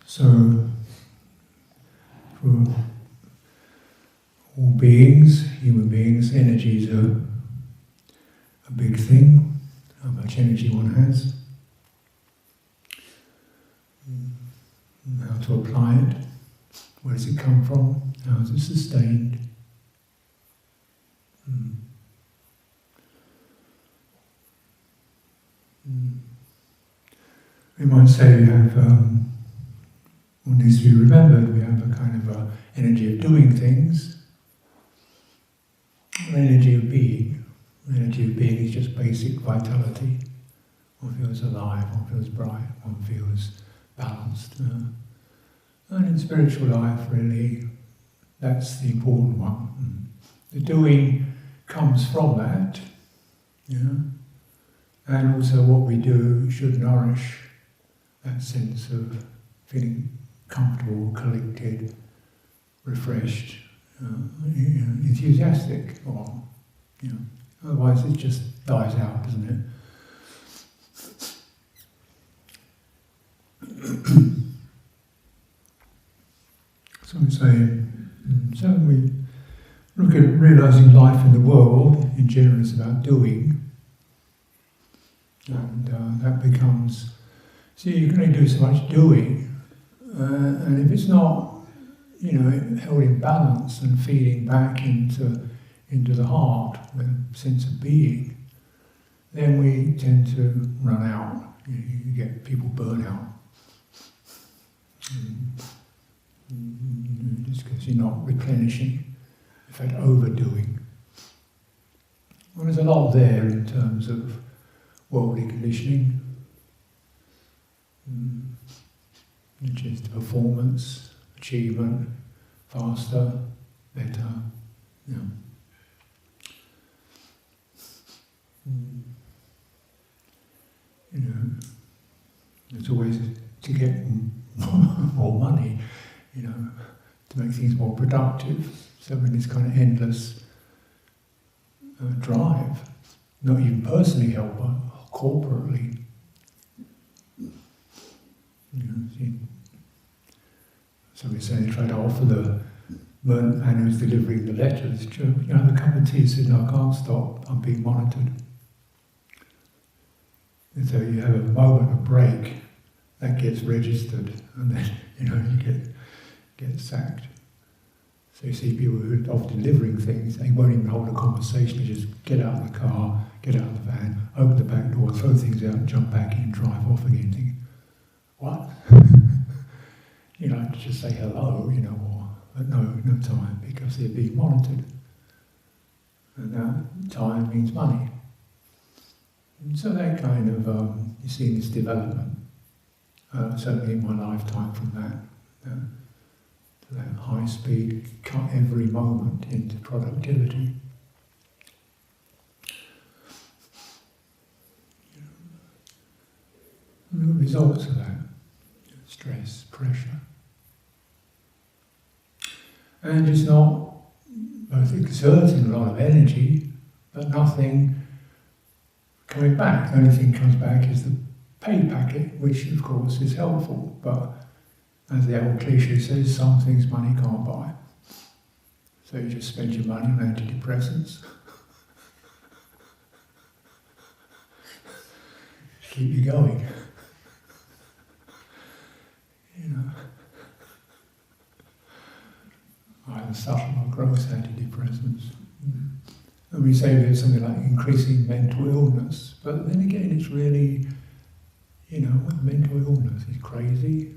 So, for all beings, human beings, energies are a big thing. How much energy one has, how to apply it, where does it come from, how is it sustained. We might say we have, what needs to be remembered, we have a kind of energy of doing things, an energy of being. The energy of being is just basic vitality. One feels alive, one feels bright, one feels balanced. And in spiritual life, really, that's the important one. The doing comes from that, and also what we do should nourish that sense of feeling comfortable, collected, refreshed, enthusiastic, or otherwise it just dies out, doesn't it? So we say, so we look at realising life in the world in general is about doing, and that becomes, see, you can only do so much doing, and if it's not, held in balance and feeding back into the heart, the sense of being, then we tend to run out. You get people burn out. Just because you're not replenishing, in fact overdoing. Well, there's a lot there in terms of worldly conditioning, which is the performance, achievement, faster, better. It's always to get more money, to make things more productive. So in this kind of endless drive, not even personally held, but corporately. So we say, try to offer the man who's delivering the letters, have a cup of tea. He said, no, I can't stop, I'm being monitored. And so you have a moment of break, that gets registered, and then you get sacked. So you see people who are often delivering things, they won't even hold a conversation, they just get out of the car, get out of the van, open the back door, throw things out, jump back in, drive off again, thinking, what? Just say hello, but no time, because they're being monitored. And that time means money. And so that kind of, you see this development, certainly in my lifetime from that high speed, cut every moment into productivity. And the results of that, stress, pressure, and just not both exerting a lot of energy, but nothing coming back. The only thing that comes back is the pay packet, which of course is helpful, but as the old cliche says, some things money can't buy. So you just spend your money on antidepressants. Keep you going. You know. Either subtle or gross antidepressants. And we say there's something like increasing mental illness, but then again it's really, what mental illness is crazy,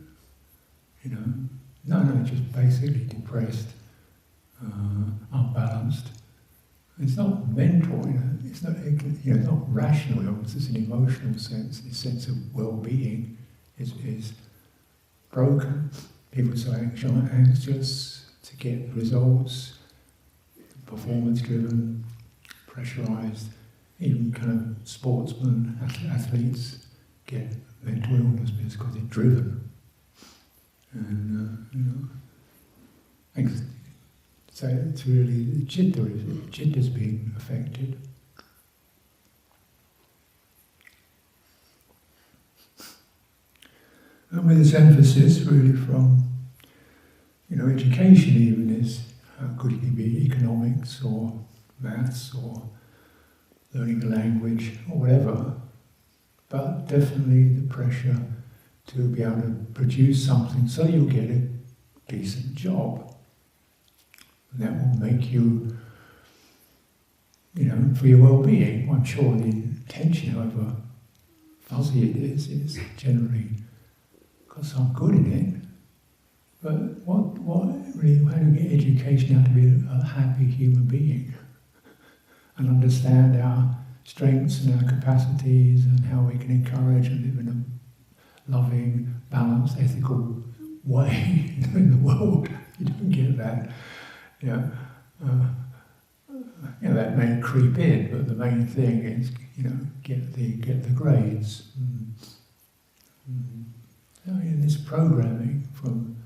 no, just basically depressed, unbalanced. It's not mental, it's not, it's not rational illness, it's an emotional sense. The sense of well-being is broken. People are so anxious to get results, performance-driven, pressurized. Even kind of sportsmen, athletes get mental illness because they're driven. And, so it's really, Chitta's being affected. And with this emphasis really from, education even is, how good it can be, economics or maths or learning a language or whatever, but definitely the pressure to be able to produce something so you'll get a decent job. And that will make you, for your well-being. I'm sure the intention, however fuzzy it is generally got some good in it. But what really, how do you get education how to be a happy human being? And understand our strengths and our capacities and how we can encourage and live in a loving, balanced, ethical way in the world. You don't get that. That may creep in, but the main thing is, get the grades. In this programming from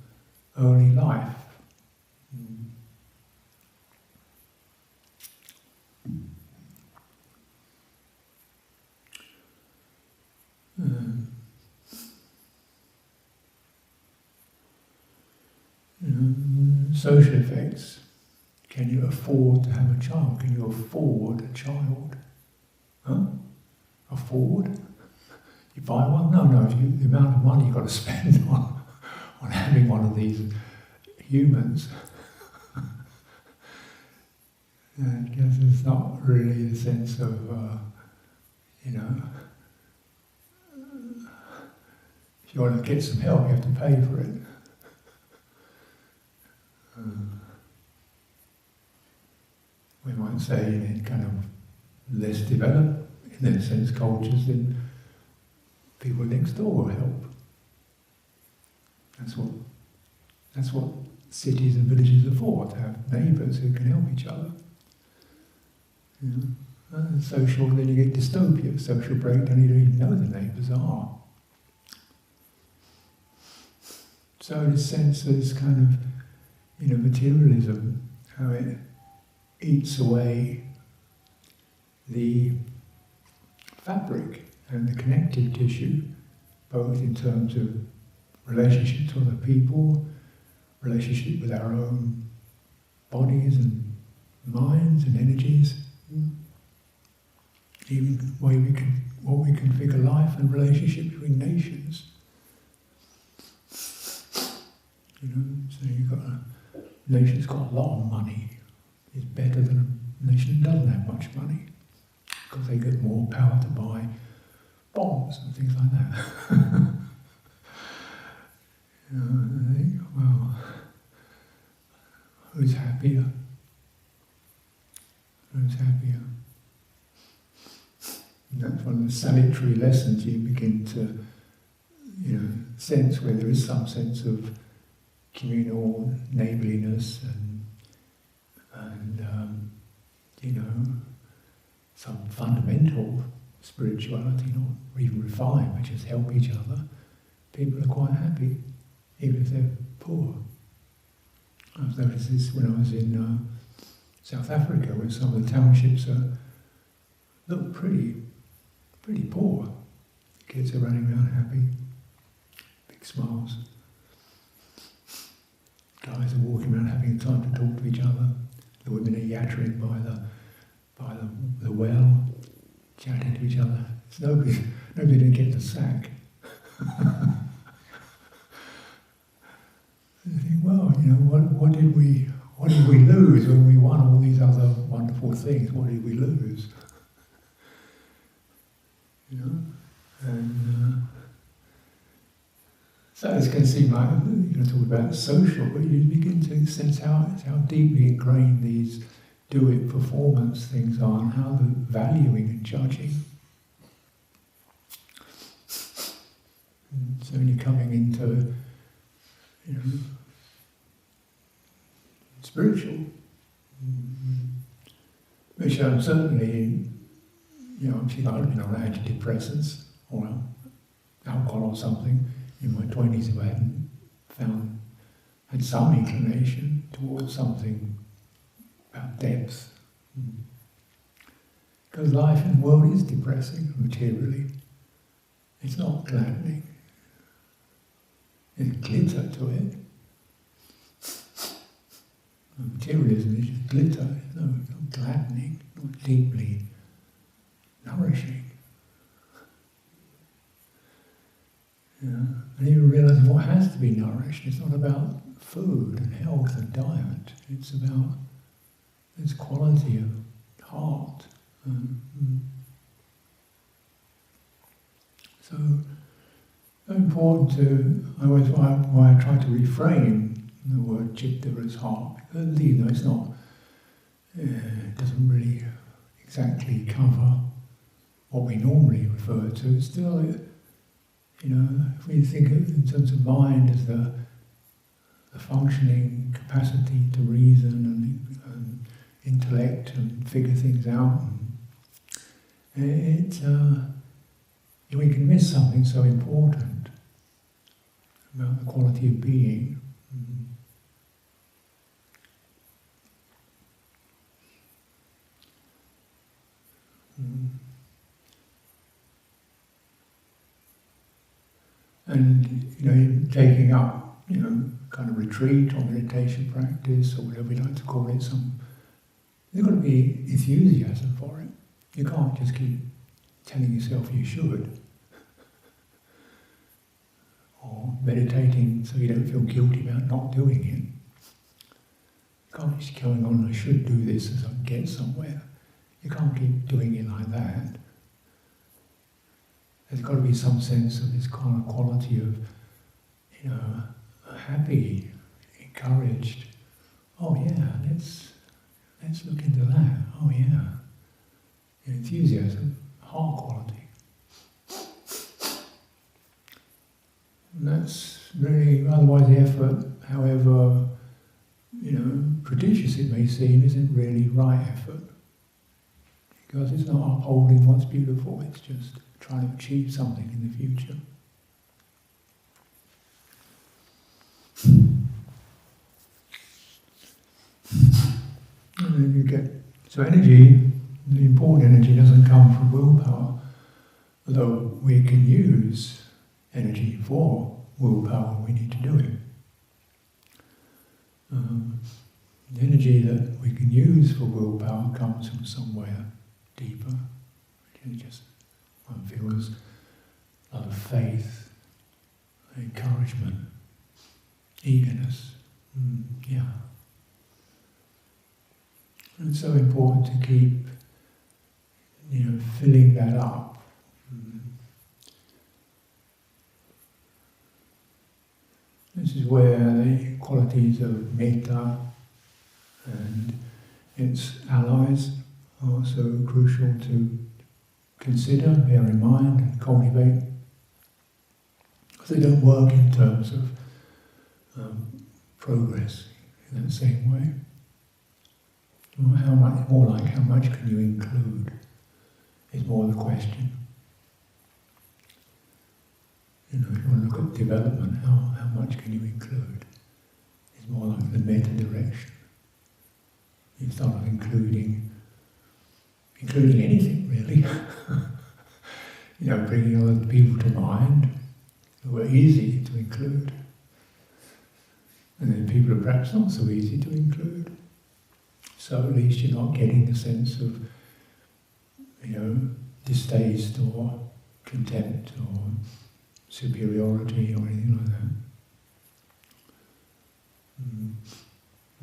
early life. Social effects. Can you afford to have a child? Can you afford a child? Huh? Afford? You buy one? No. The amount of money you've got to spend on having one of these humans. I guess it's not really a sense of, if you want to get some help, you have to pay for it. We might say in kind of less developed, in that sense, cultures, then people next door will help. That's what cities and villages are for, to have neighbours who can help each other. And social, then you get dystopia, social breakdown, you don't even know who the neighbours are. So in a sense, there's kind of, materialism, how it eats away the fabric and the connective tissue, both in terms of relationship to other people, relationship with our own bodies and minds and energies, even what we configure life and relationship between nations. So you've got a nation's got a lot of money is better than a nation that doesn't have much money, because they get more power to buy bombs and things like that. I think, well, who's happier? Who's happier? And that's one of the salutary lessons you begin to, sense, where there is some sense of communal neighbourliness and some fundamental spirituality, not even refined, but just help each other. People are quite happy, even if they're poor. I've noticed this when I was in South Africa, where some of the townships look pretty poor. Kids are running around happy, big smiles. Guys are walking around having time to talk to each other. The women are yattering by the well, chatting to each other. It's nobody didn't get the sack. You think, well, what did we lose when we won all these other wonderful things? What did we lose? And so this can seem like talk about social, but you begin to sense how deeply ingrained these do-it performance things are, and how the valuing and judging. And so when you're coming into spiritual, which certainly, I've been on antidepressants or alcohol or something in my 20s if I hadn't had some inclination towards something about depth. Because life in the world is depressing materially. It's not gladdening. There's glitter to it. Materialism is just glitter, not gladdening, not deeply nourishing. And even realising what has to be nourished. It's not about food and health and diet. It's about this quality of heart. So important to, why I try to reframe the word citta as heart, because even though it's not, it doesn't really exactly cover what we normally refer to, it's still, if we think in terms of mind as the functioning capacity to reason and intellect and figure things out, we can miss something so important about the quality of being. And taking up, kind of retreat or meditation practice or whatever we like to call it, there's got to be enthusiasm for it. You can't just keep telling yourself you should, or meditating so you don't feel guilty about not doing it. You can't just keep going on, I should do this as I get somewhere. You can't keep doing it like that. There's got to be some sense of this kind of quality of, happy, encouraged. Oh yeah, let's look into that. Oh yeah, enthusiasm, heart quality. And that's really, otherwise the effort, however, prodigious it may seem, isn't really right effort. Because it's not upholding what's beautiful, it's just trying to achieve something in the future. And then you get, so energy, the important energy doesn't come from willpower, although we can use energy for willpower when we need to do it. The energy that we can use for willpower comes from somewhere deeper. Just one feels a lot of faith, encouragement, eagerness. Yeah. And it's so important to keep, filling that up. This is where the qualities of metta and its allies are so crucial to consider, bear in mind and cultivate. Because they don't work in terms of progress in that same way. Or how much can you include is more the question. If you want to look at development, how much can you include? is more like the metta direction. You start including anything really. Bringing other people to mind who are easy to include. And then people are perhaps not so easy to include. So at least you're not getting the sense of, distaste or contempt or superiority or anything like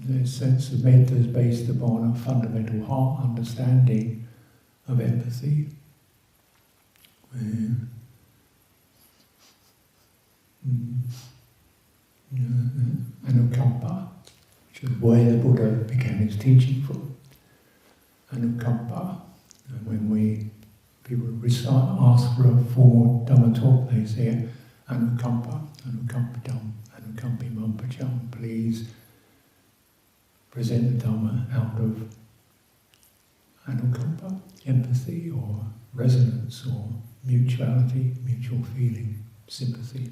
that. The sense of metta is based upon a fundamental heart understanding of empathy. Anukampa, which is where the Buddha began his teaching from. Anukampa. And when people ask for a formal Dhamma talk, they say Anukampa, Anukampadam, Anukampimam Pacham, please present the Dhamma out of Anukampa, empathy or resonance or mutuality, mutual feeling, sympathy.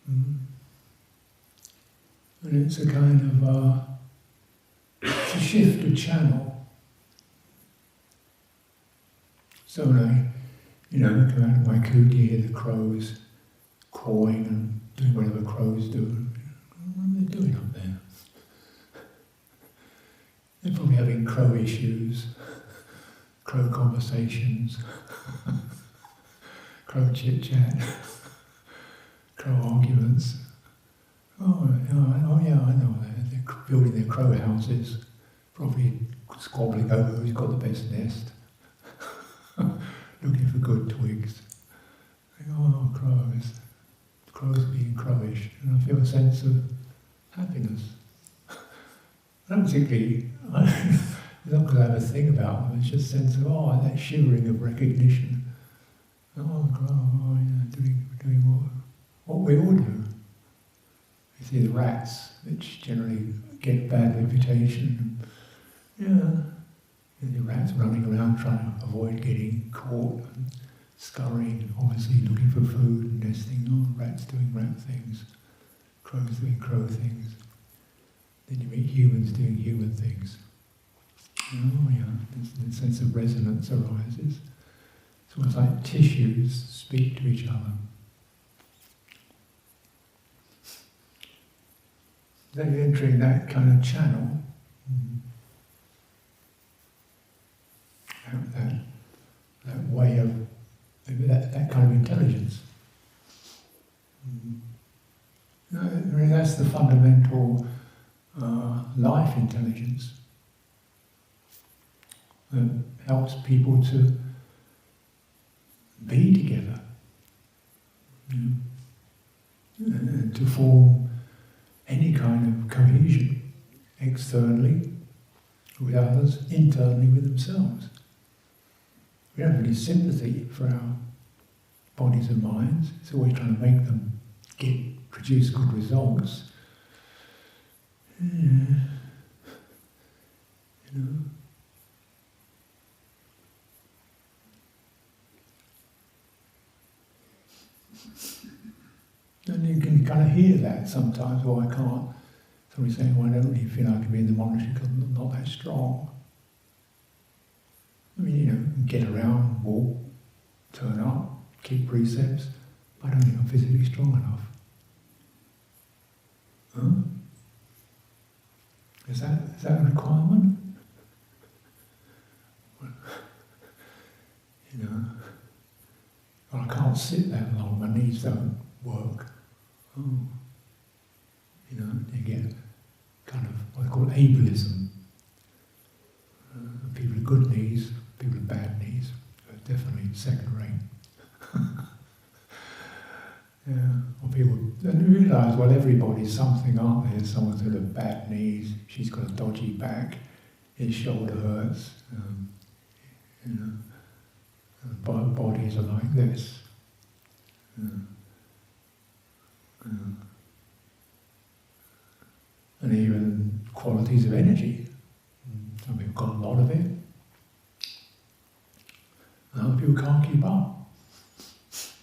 And it's a kind of it's a shift of channel. So when I, come out of my kuti, hear the crows cawing and doing whatever crows do. What are they doing up there? They're probably having crow issues, crow conversations, crow chit-chat, crow arguments. Oh yeah, I know that. They're building their crow houses, probably squabbling over who's got the best nest, looking for good twigs. Oh, crows being crowish, and I feel a sense of happiness. I don't particularly, it's not because I have a thing about them, it's just a sense of, that shivering of recognition. Oh, crow, doing what we all do. You see the rats, which generally get bad reputation. And the rats running around trying to avoid getting caught and scurrying and obviously looking for food and nesting. Rats doing rat things, crows doing crow things. Then you meet humans doing human things. This sense of resonance arises. So it's like tissues speak to each other. Then you're entering that kind of channel, that way of, that kind of intelligence. That's the fundamental life intelligence that helps people to be together, and to form any kind of cohesion, externally with others, internally with themselves. We don't have any sympathy for our bodies and minds, it's always trying to make them produce good results. And you can kind of hear that sometimes, I can't. Somebody saying, I don't really feel like I can be in the monastery because I'm not that strong. I mean, get around, walk, turn up, keep precepts, but I don't think I'm physically strong enough. Is that a requirement? Or I can't sit that long, my knees don't work. You get kind of what I call ableism. People with good knees, people with bad knees, definitely second rate. Or people, and you realise, everybody's something, aren't there? Someone's got a bad knees, she's got a dodgy back, his shoulder hurts, bodies are like this. And even qualities of energy. Some people got a lot of it, and other people can't keep up. Just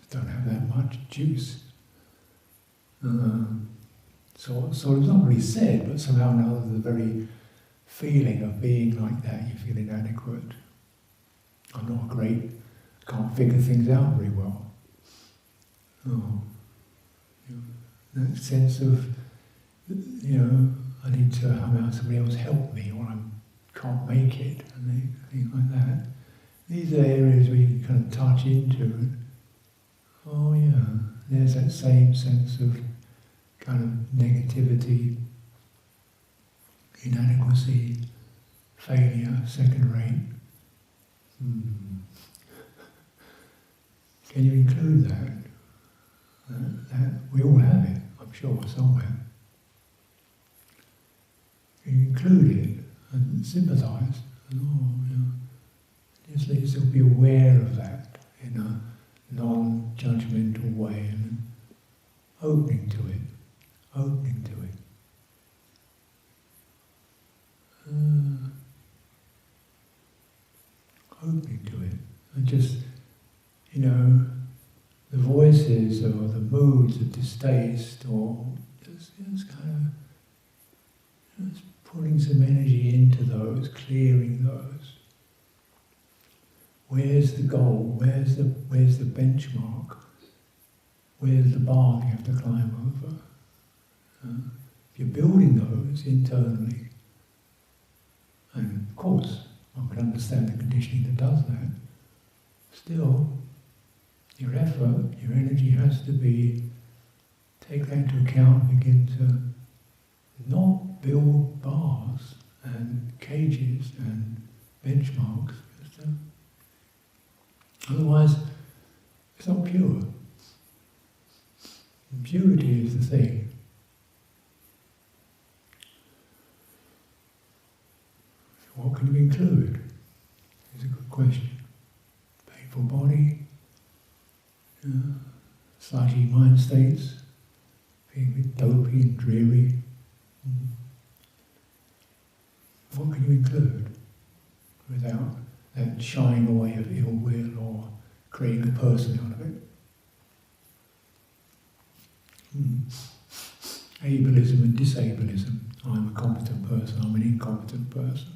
don't have that much juice. So it's not really said, but somehow or another the very feeling of being like that, you feel inadequate. I'm not great, can't figure things out very well. That sense of, I need to have somebody else help me, or I can't make it, and things like that. These are areas where you can kind of touch into. There's that same sense of kind of negativity, inadequacy, failure, second rate. Can you include that? That we all have it, I'm sure, somewhere. Can you include it and sympathise? Just let yourself be aware of that in a non-judgmental way and opening to it. Opening to it. And just, the voices or the moods of distaste, or just kind of just putting some energy into those, clearing those. Where's the goal? Where's the benchmark? Where's the bar you have to climb over? If you're building those internally, and of course, one can understand the conditioning that does that, still, your effort, your energy has to be, take that into account, begin to not build bars and cages and benchmarks. Otherwise, it's not pure. And purity is the thing. What can you include? Is a good question. Painful body, sludgy mind states, feeling a bit dopey and dreary. What can you include without that shying away of ill will or creating a person out of it? Ableism and disableism. I'm a competent person, I'm an incompetent person.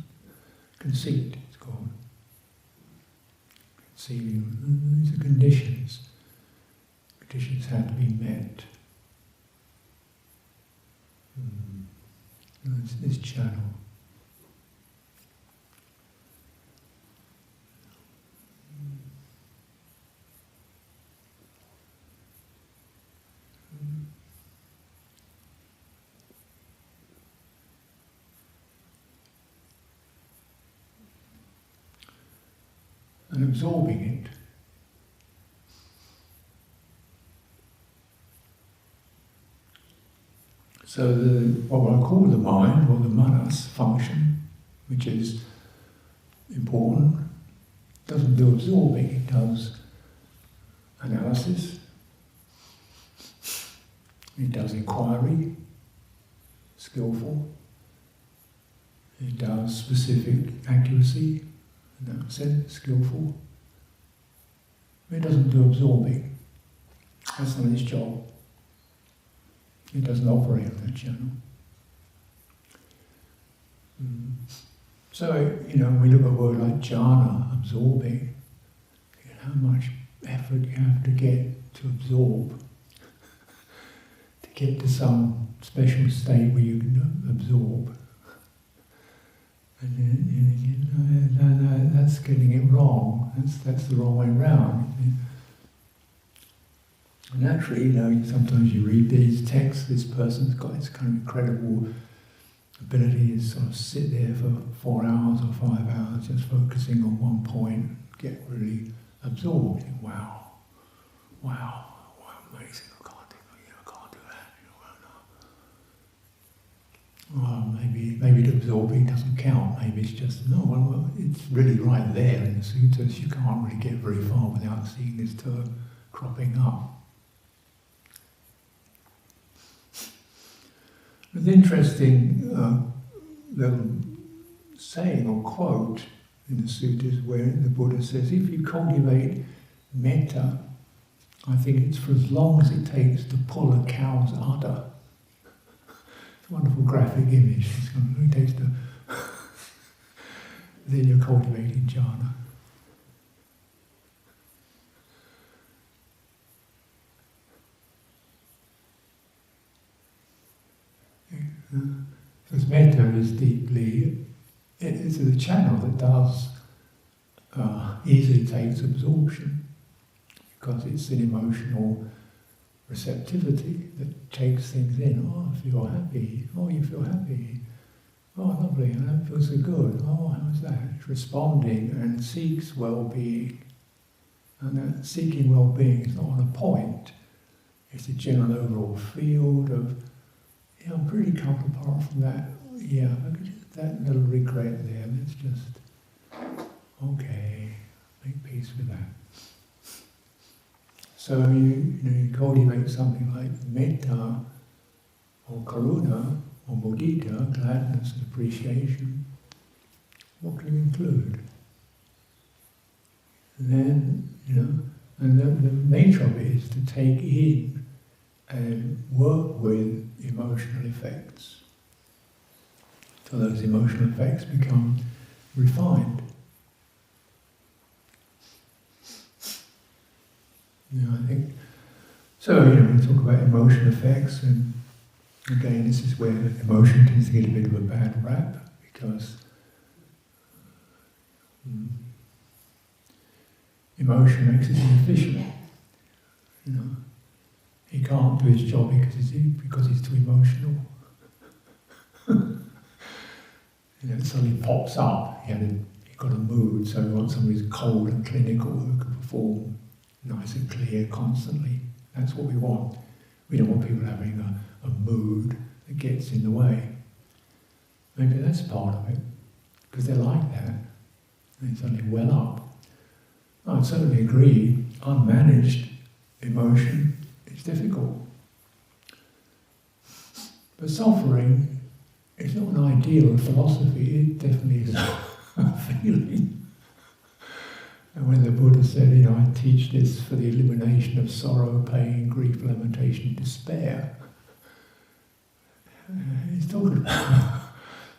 Conceit, it's called. Conceiving, these are conditions. Conditions have to be met. This channel. And absorbing it. So what I call the mind, or the manas function, which is important, doesn't do absorbing, it does analysis, it does inquiry, skillful, it does specific accuracy, in that sense, skillful. It doesn't do absorbing. That's not its job. It doesn't operate on that channel. So, we look at a word like jhana, absorbing. How much effort you have to get to absorb, to get to some special state where you can absorb. And then, that's getting it wrong. That's the wrong way around. And naturally, sometimes you read these texts. This person's got this kind of incredible ability to sort of sit there for 4 hours or 5 hours, just focusing on one point, get really absorbed. Wow, amazing! I can't do that. Well, maybe the absorbing doesn't count. Maybe it's just it's really right there in the suttas. You can't really get very far without seeing this term cropping up. It's interesting little saying or quote in the suttas where the Buddha says, if you cultivate metta I think it's for as long as it takes to pull a cow's udder. It's a wonderful graphic image. It takes to then you're cultivating jhana. Because metta is deeply, it's a channel that does easily takes absorption, because it's an emotional receptivity that takes things in. Oh, I feel happy. Oh, you feel happy. Oh, lovely. That feels so good. Oh, how's that? It's responding and seeks well-being. And that seeking well-being is not on a point. It's a general overall field of, yeah, I'm pretty comfortable apart from that. Yeah, that little regret there, let's just, okay, make peace with that. So you cultivate something like metta or karuna or mudita, gladness and appreciation. What can you include? And then, and the nature of it is to take in and work with emotional effects. So those emotional effects become refined. I think, so we talk about emotional effects, and again this is where emotion tends to get a bit of a bad rap, because emotion makes us inefficient. He can't do his job because he's too emotional. It suddenly pops up. He got a mood, so he wants somebody who's cold and clinical who can perform nice and clear constantly. That's what we want. We don't want people having a mood that gets in the way. Maybe that's part of it, because they're like that. They suddenly well up. I certainly agree, unmanaged emotion is difficult. But suffering is not an ideal of philosophy, it definitely is a feeling. And when the Buddha said, I teach this for the elimination of sorrow, pain, grief, lamentation, despair, he's talking about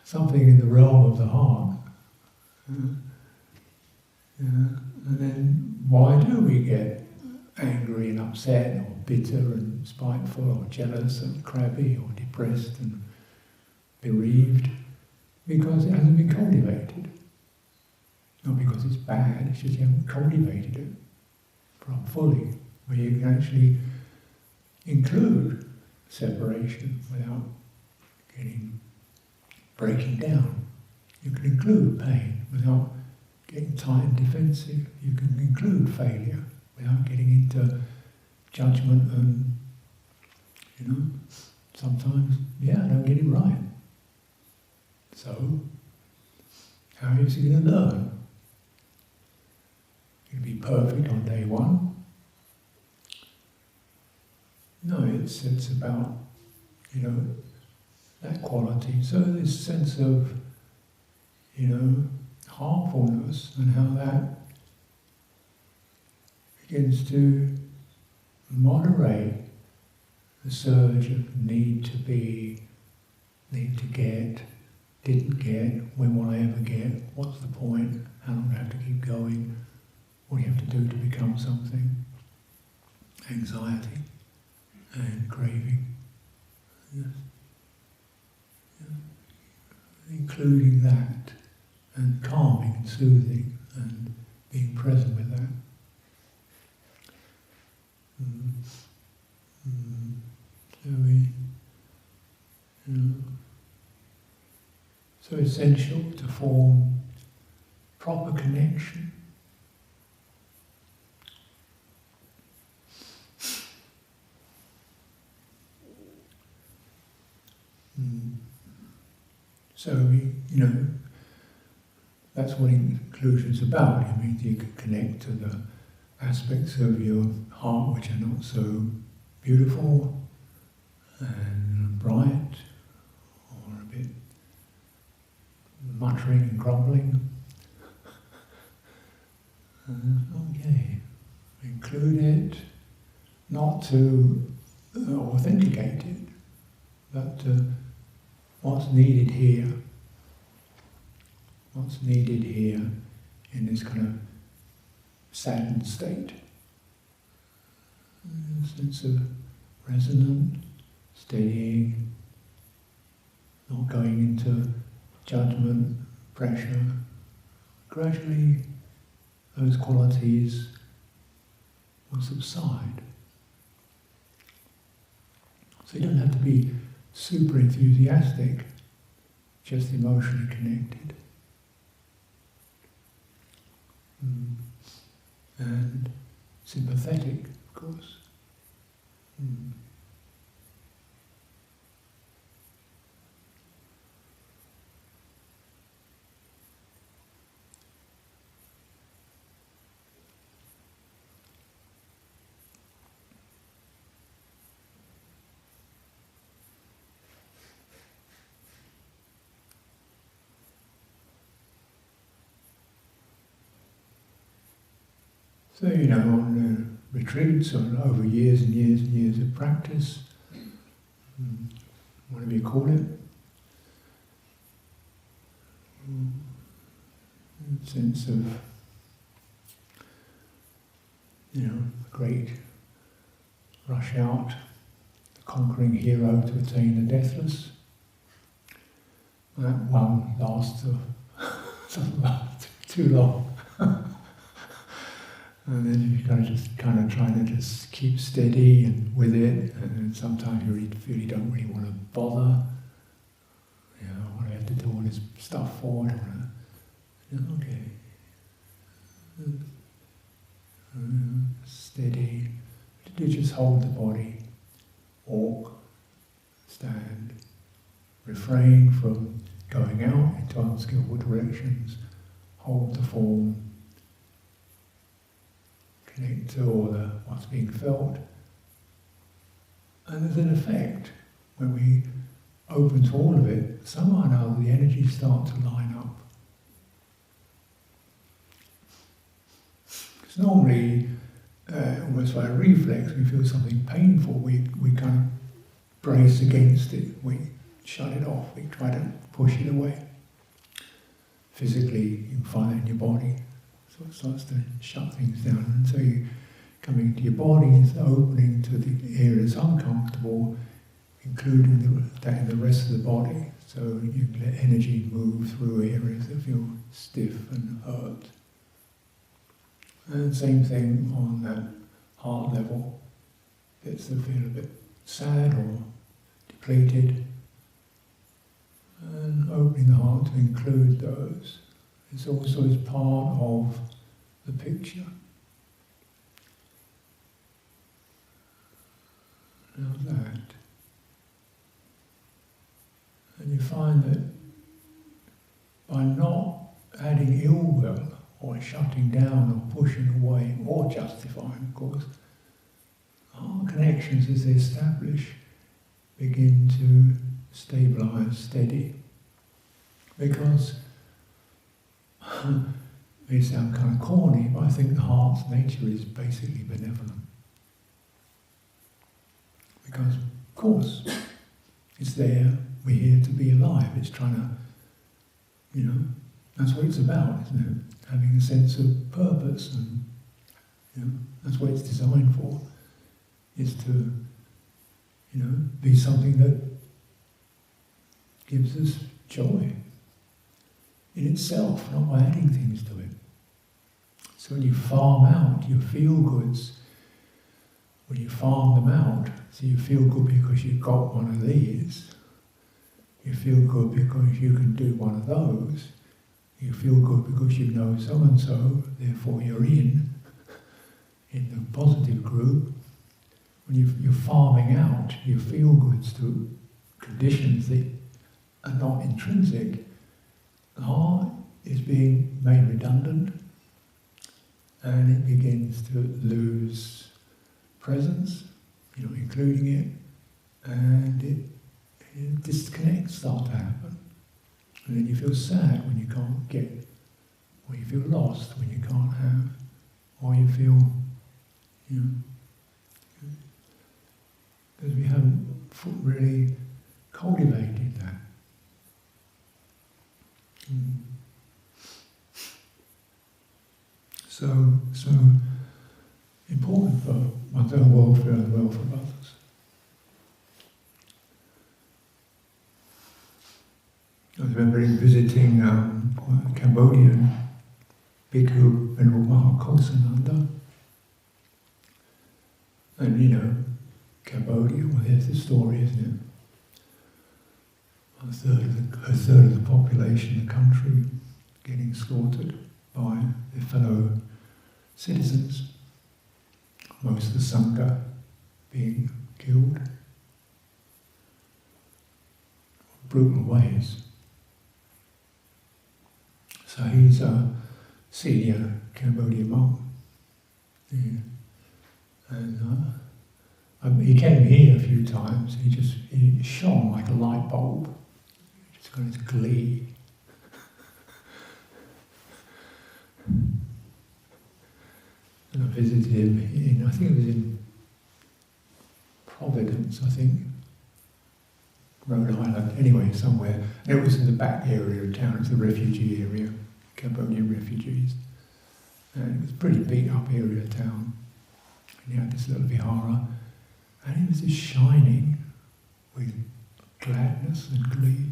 something in the realm of the heart. And then why do we get angry and upset, or bitter and spiteful, or jealous and crabby, or depressed and bereaved? Because it hasn't been cultivated. Not because it's bad, it's just you haven't cultivated it fully, where you can actually include separation without breaking down. You can include pain without getting tight and defensive. You can include failure without getting into judgment and, sometimes, I don't get it right. So, how is he going to learn? You'll be perfect on day one. No, it's about, that quality. So this sense of, harmfulness, and how that begins to moderate the surge of need to be, need to get, didn't get, when will I ever get, what's the point, how long do I have to keep going, what do you have to do to become something, anxiety and craving. Yes. Including that, and calming and soothing, and being present with that. So essential to form proper connection. So that's what inclusion's about. It means you can connect to the aspects of your heart which are not so beautiful and bright, or a bit muttering and grumbling. Okay, include it, not to authenticate it, but what's needed here. What's needed here in this kind of saddened state. A sense of resonant, steadying, not going into judgment, pressure. Gradually, those qualities will subside. So you don't have to be super enthusiastic, just emotionally connected. And sympathetic, of course. So, on retreats or over years and years and years of practice, whatever you call it, a sense of, great rush out, the conquering hero to attain the deathless. That one lasts doesn't last too long. And then you kind of try to just keep steady and with it, and then sometimes you really don't really want to bother. What do I have to do all this stuff for? Okay. Steady. You just hold the body, walk, stand, refrain from going out into unskillful directions, hold the form, connect to all what's being felt. And there's an effect when we open to all of it, somehow or another the energies start to line up. Because normally, almost by reflex, we feel something painful, we kind of brace against it, we shut it off, we try to push it away. Physically, you can find it in your body. So it starts to shut things down, and so you coming into your body is opening to the areas uncomfortable, including that in the rest of the body, so you can let energy move through areas that feel stiff and hurt. And same thing on that heart level, bits that feel a bit sad or depleted, and opening the heart to include those. It's also as part of the picture. Now that. And you find that by not adding ill will, or shutting down, or pushing away, or justifying, of course, our connections as they establish begin to stabilise, steady. Because it may sound kind of corny, but I think the heart's nature is basically benevolent. Because, of course, it's there, we're here to be alive, it's trying to, that's what it's about, isn't it? Having a sense of purpose, and that's what it's designed for, is to, be something that gives us joy in itself, not by adding things to it. So when you farm out your feel-goods, when you farm them out, so you feel good because you've got one of these, you feel good because you can do one of those, you feel good because you know so-and-so, therefore you're in the positive group. When you're farming out your feel-goods to conditions that are not intrinsic, the heart is being made redundant, and it begins to lose presence, including it, and disconnects start to happen. And then you feel sad when you can't get, or you feel lost when you can't have, or you feel, because we haven't really cultivated that. So important for one's own welfare and the welfare of others. I remember visiting Cambodian Bhikkhu Venerable Mahakosananda. And you know, Cambodia, well there's the story, isn't it? A third of the population of the country getting slaughtered by their fellow citizens. Most of the Sangha being killed. Brutal ways. So he's a senior Cambodian monk. Yeah. And he came here a few times. He shone like a light bulb. He just got into glee. And I visited him I think it was in Providence, I think. Rhode Island, anyway, somewhere. And it was in the back area of town, it's the refugee area, Cambodian refugees. And it was a pretty beat up area of town. And he had this little vihara, and he was just shining with gladness and glee.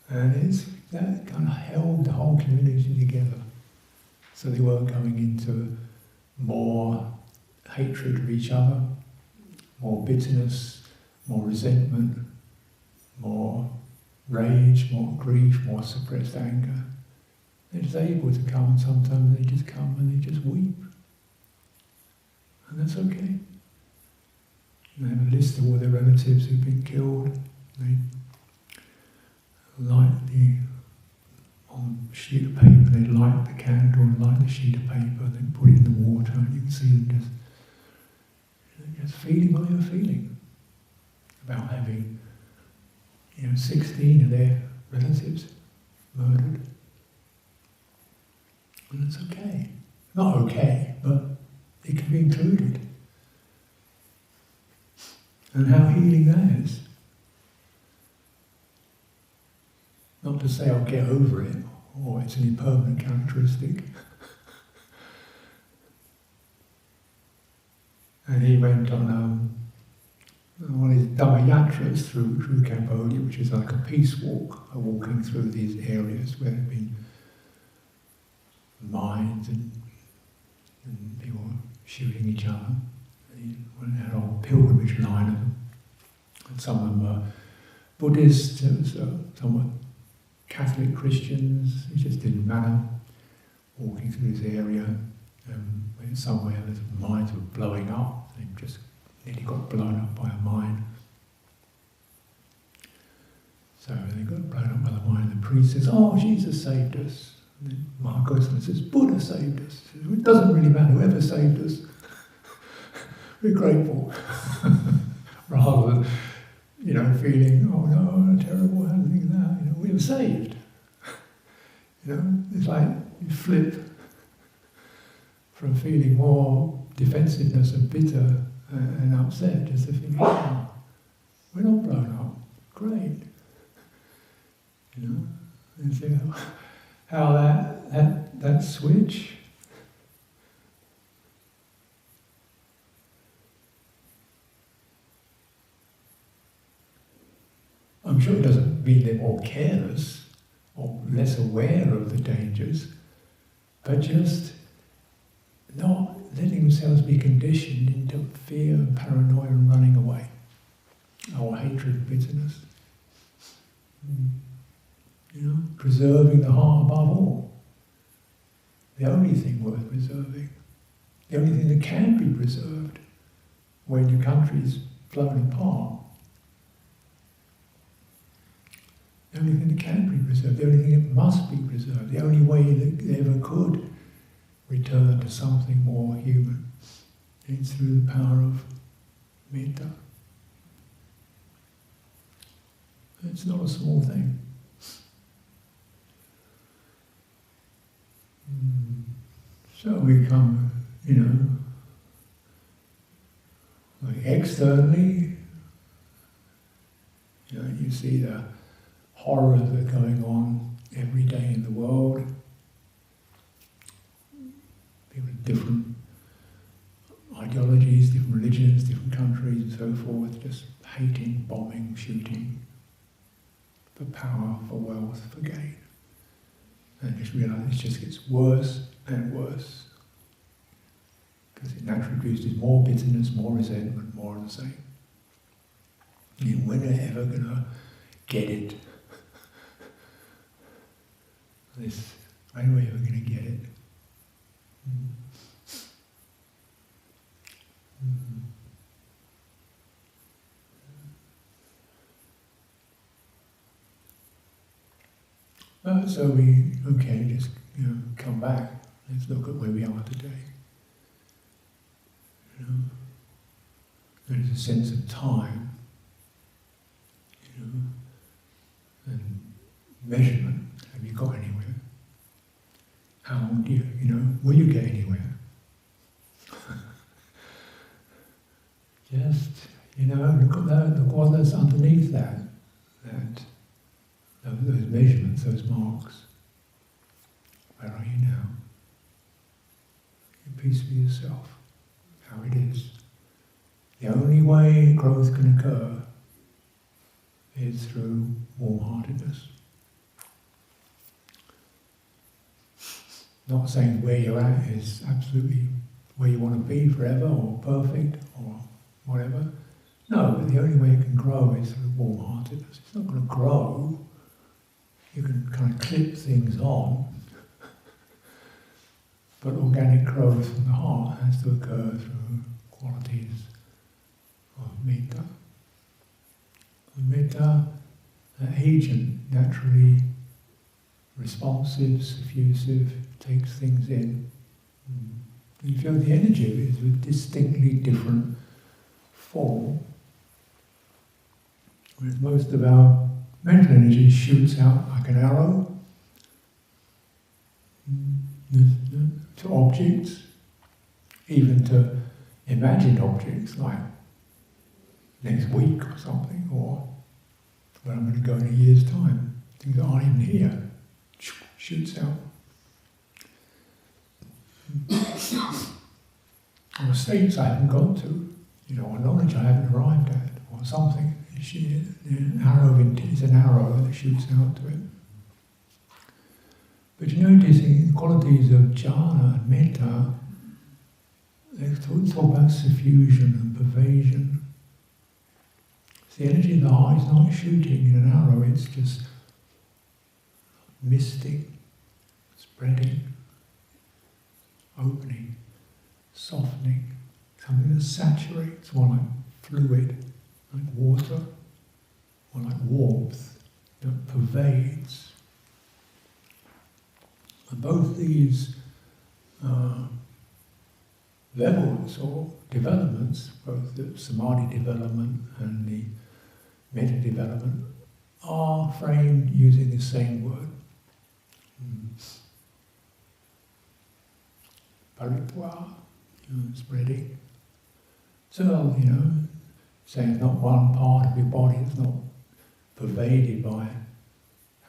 And that kind of held the whole community together. So they weren't going into more hatred of each other, more bitterness, more resentment, more rage, more grief, more suppressed anger. They're just able to come, and sometimes they just come and they just weep. And that's okay. They have a list of all their relatives who've been killed. They light on a sheet of paper, they light the candle and light the sheet of paper, then put it in the water, and you can see them just feeling what you're feeling about having 16 of their relatives murdered. And it's okay. Not okay, but it can be included. And how healing that is. Not to say I'll get over it, or it's an impermanent characteristic. And he went on one of his Dhamma yatras through Cambodia, which is like a peace walk, walking through these areas where there have been mines and people shooting each other. And he had a whole pilgrimage line of them. And some of them were Buddhist, some were Catholic Christians. It just didn't matter. Walking through this area, somewhere the mines were blowing up. They just nearly got blown up by a mine. So they got blown up by the mine, and the priest says, "Oh, Jesus saved us." And then Mahakosananda says, "Buddha saved us." He says, "It doesn't really matter, whoever saved us. We're grateful." Rather than, feeling, "Oh no, terrible, how do you think of that?" We were saved. It's like you flip from feeling more defensiveness and bitter and upset, just to think, "Oh, we're not blown up. Great." And see how that switch. I'm sure it doesn't mean they're more careless or less aware of the dangers, but just not letting themselves be conditioned into fear and paranoia and running away, or hatred and bitterness. Preserving the heart above all. The only thing worth preserving. The only thing that can be preserved when your country's blown apart. The only thing that can be preserved, the only thing that must be preserved, the only way that they ever could return to something more human is through the power of metta. It's not a small thing. So we come, externally, you see the horrors that are going on every day in the world. People with different ideologies, different religions, different countries and so forth, just hating, bombing, shooting, for power, for wealth, for gain. And just realise it just gets worse and worse. Because it naturally produces more bitterness, more resentment, more of the same. When are they ever going to get it? When are we ever going to get it? So we, just come back. Let's look at where we are today. There is a sense of time, and measurement. Have you got anywhere? How do you, will you get anywhere? Just, look at that, look what there's underneath that, those measurements, those marks. Where are you now? You're peace with yourself, how it is. The only way growth can occur is through warm-heartedness. Not saying where you're at is absolutely where you want to be forever or perfect or whatever. No, but the only way it can grow is through warm-heartedness. It's not going to grow. You can kind of clip things on, but organic growth from the heart has to occur through qualities of metta. Metta, an agent, naturally responsive, suffusive, takes things in. You feel the energy of it is a distinctly different form. Whereas most of our mental energy shoots out like an arrow to objects, even to imagined objects like next week or something, or where I'm going to go in a year's time. Things that aren't even here, shoots out. Or states I haven't got to, or knowledge I haven't arrived at, or something. An arrow is an arrow that shoots out to it. But noticing qualities of jhana and metta, they talk about suffusion and pervasion. The energy of the heart is not shooting in an arrow, it's just misting, spreading, opening, softening, something that saturates, more like fluid, like water, or like warmth that pervades. And both these levels or developments, both the samadhi development and the metta development, are framed using the same word. Paritva, spreading. So, saying it's not one part of your body that's not pervaded by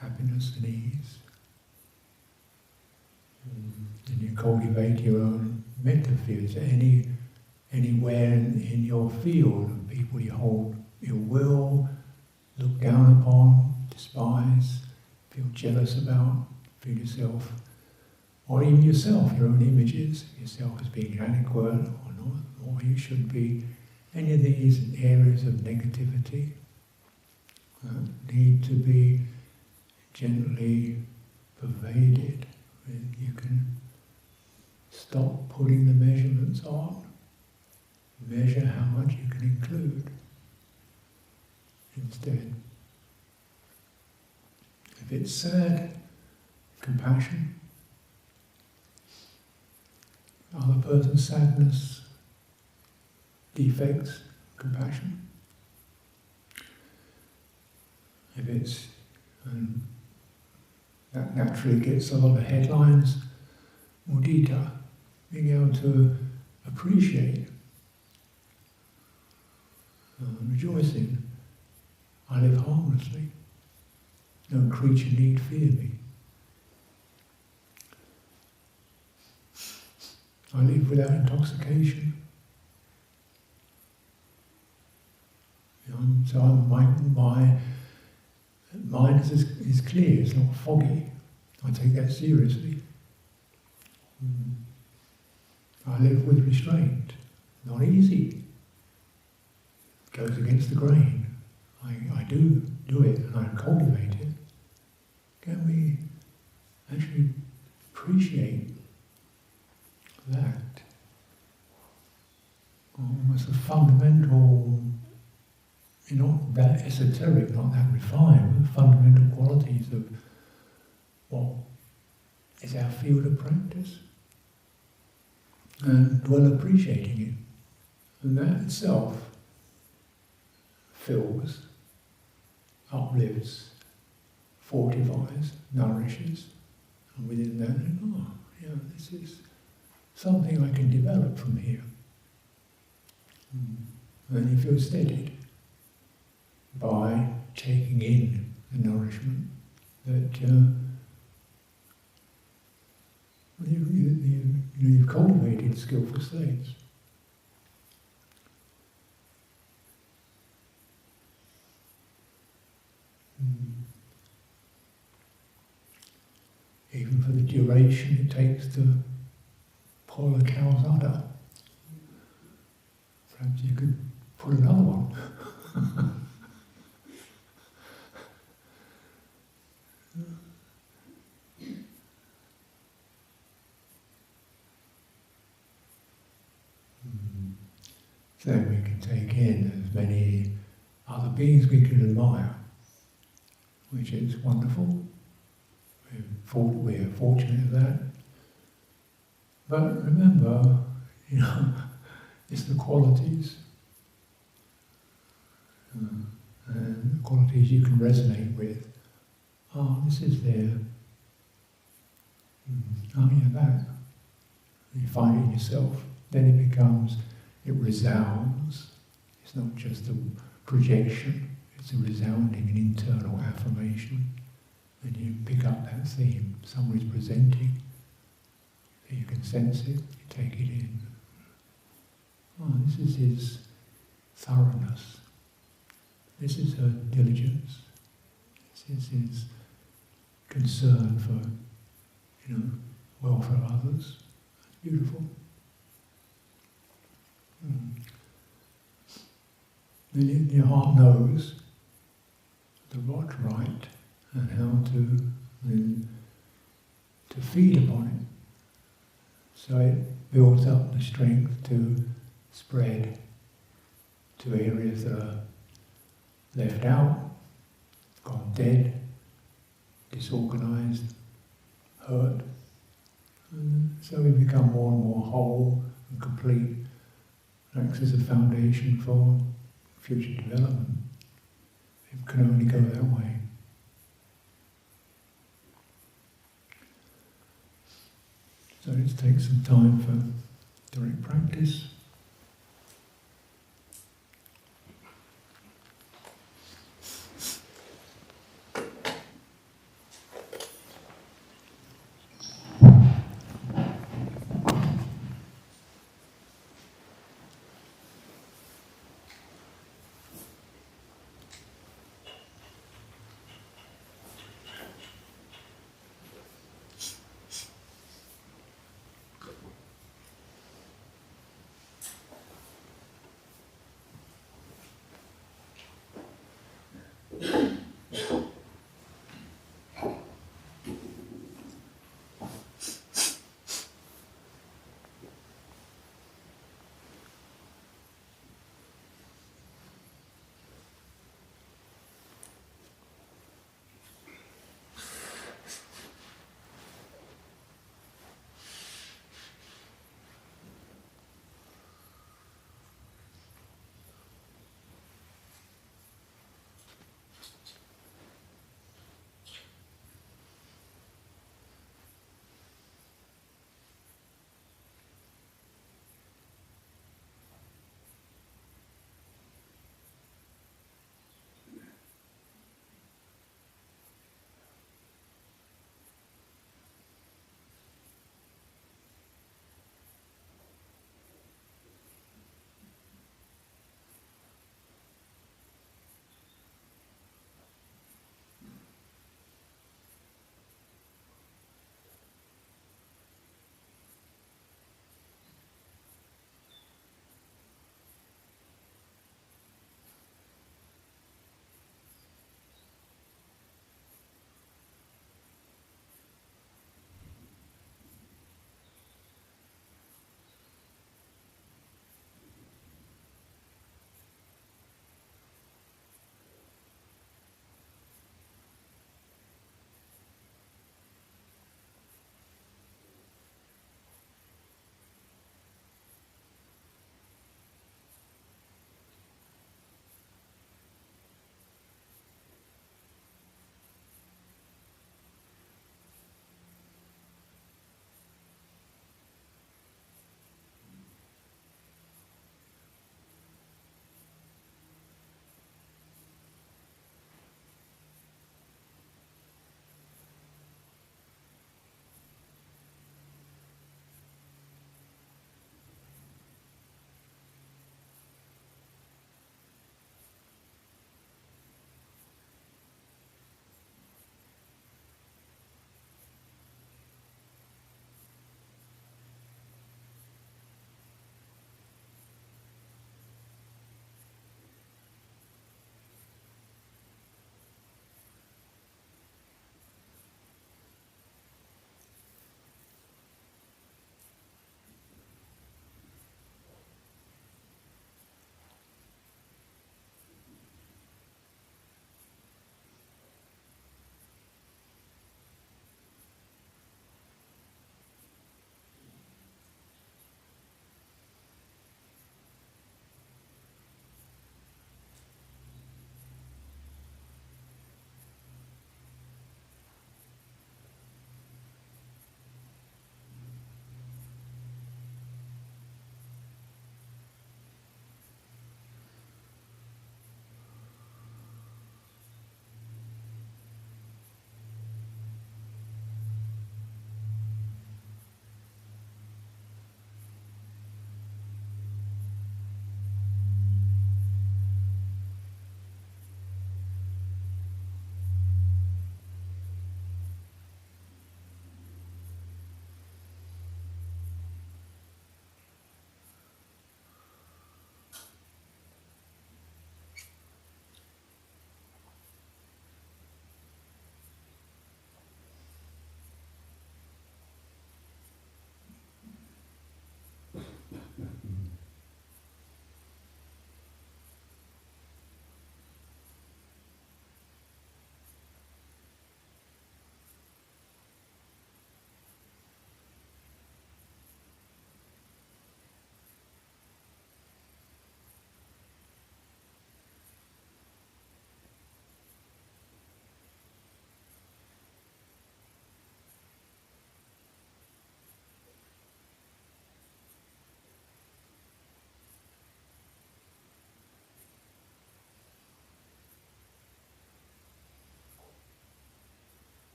happiness and ease. And you cultivate your own metta fields, anywhere in your field of people you hold ill will, look down upon, despise, feel jealous about, feel yourself, or even yourself, your own images, yourself as being inadequate or not, or you should be. Any of these areas of negativity need to be gently pervaded. You can stop putting the measurements on, measure how much you can include instead. If it's sad, compassion. Other person's sadness, defects, compassion. If it's, that naturally gets a lot of headlines, mudita, being able to appreciate rejoicing. I live harmlessly. No creature need fear me. I live without intoxication. So my mind is clear, it's not foggy. I take that seriously. I live with restraint. Not easy. Goes against the grain. I do it and I cultivate it. Can we actually appreciate that? Almost a fundamental, not that esoteric, not that refined, but fundamental qualities of what is our field of practice. And well appreciating it. And that itself fills, uplifts, fortifies, nourishes, and within that, this is something I can develop from here. And you feel steadied by taking in the nourishment that you've cultivated skillful states. Even for the duration it takes to pull a cow's udder. Perhaps you could put another one. So we can take in as many other beings we can admire, which is wonderful. We're fortunate of that. But remember, it's the qualities, and the qualities you can resonate with. This is there. That. You find it in yourself. Then it resounds. It's not just a projection, it's a resounding and internal affirmation. And you pick up that theme, somebody's presenting, so you can sense it, you take it in. This is his thoroughness. This is her diligence. This is his concern for, welfare of others. It's beautiful. Then your heart knows what's right and how to feed upon it. So it builds up the strength to spread to areas that are left out, gone dead, disorganized, hurt. And so we become more and more whole and complete. Acts as a foundation for future development. It can only go that way. So let's take some time for direct practice.